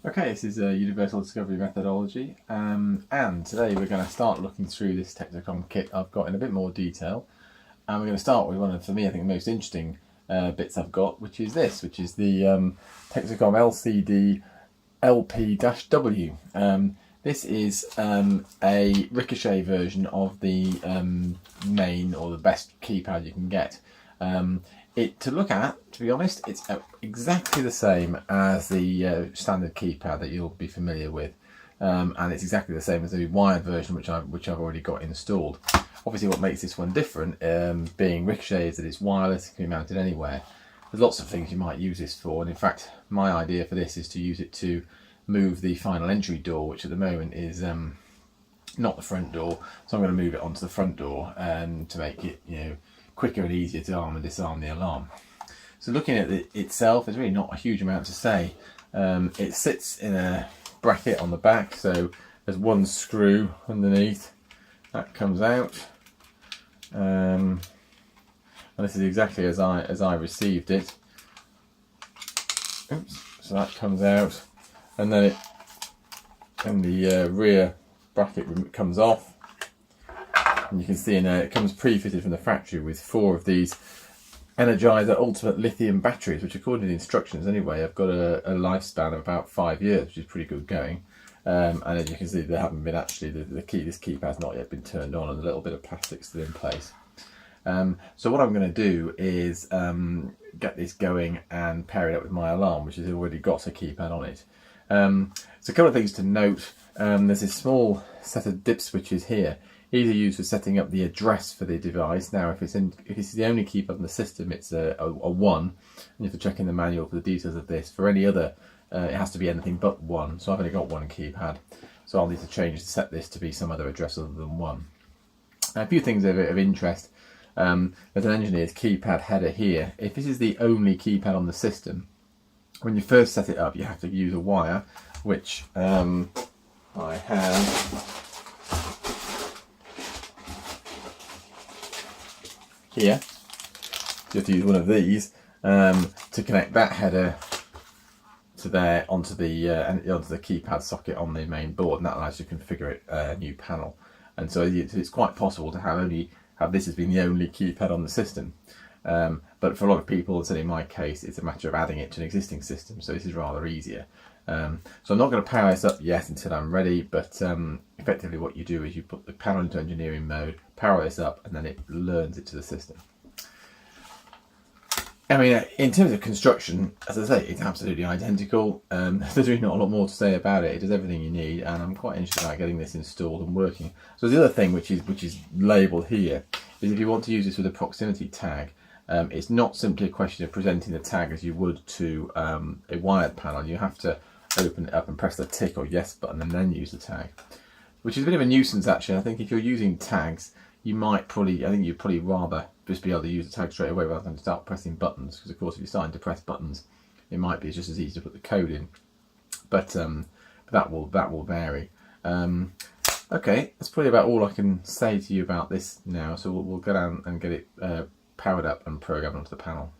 Okay, this is a universal discovery methodology, and today we're going to start looking through this Texecom kit I've got in a bit more detail. And we're going to start with one of, for me, I think the most interesting bits I've got, which is this, which is the Texecom LCDLP-W. This is a Ricochet version of the main or the best keypad you can get. To look at, to be honest, it's exactly the same as the standard keypad that you'll be familiar with, and it's exactly the same as the wired version which I've already got installed. Obviously, what makes this one different, being Ricochet, is that it's wireless, it can be mounted anywhere. There's lots of things you might use this for, and in fact, my idea for this is to use it to move the final entry door, which at the moment is not the front door. So I'm going to move it onto the front door to make it, quicker and easier to arm and disarm the alarm. So looking at it itself, there's really not a huge amount to say. It sits in a bracket on the back, so there's one screw underneath that comes out, and this is exactly as I received it. Oops. So that comes out, and then the rear bracket comes off. And you can see it comes pre-fitted from the factory with 4 of these Energizer Ultimate Lithium batteries, which according to the instructions anyway, have got a lifespan of about 5 years, which is pretty good going. And as you can see, they haven't been actually, this keypad has not yet been turned on, and a little bit of plastic still in place. So what I'm going to do is get this going and pair it up with my alarm, which has already got a keypad on it. So a couple of things to note. There's this small set of dip switches here. These are used for setting up the address for the device. Now, if it's the only keypad in the system, it's a 1, and you have to check in the manual for the details of this. For any other, it has to be anything but 1. So I've only got 1 keypad, so I'll need to set this to be some other address other than 1. Now, a few things of interest. There's an engineer's keypad header here. If this is the only keypad on the system, when you first set it up, you have to use a wire, which I have here. You have to use one of these to connect that header to there onto the keypad socket on the main board, and that allows you to configure a new panel. And so it's quite possible to have this as being the only keypad on the system. But for a lot of people, so in my case, it's a matter of adding it to an existing system, so this is rather easier. So I'm not going to power this up yet until I'm ready, but effectively what you do is you put the panel into engineering mode, power this up, and then it learns it to the system. I mean, in terms of construction, as I say, it's absolutely identical. There's really not a lot more to say about it. It does everything you need, and I'm quite interested about getting this installed and working. So the other thing which is labelled here is if you want to use this with a proximity tag, it's not simply a question of presenting the tag as you would to a wired panel. You have to open it up and press the tick or yes button and then use the tag, which is a bit of a nuisance actually. I think if you're using tags, you'd probably rather just be able to use the tag straight away rather than start pressing buttons, because of course if you're starting to press buttons, it might be just as easy to put the code in, but that will vary. Okay, that's probably about all I can say to you about this now, so we'll go down and get it powered up and programmed onto the panel.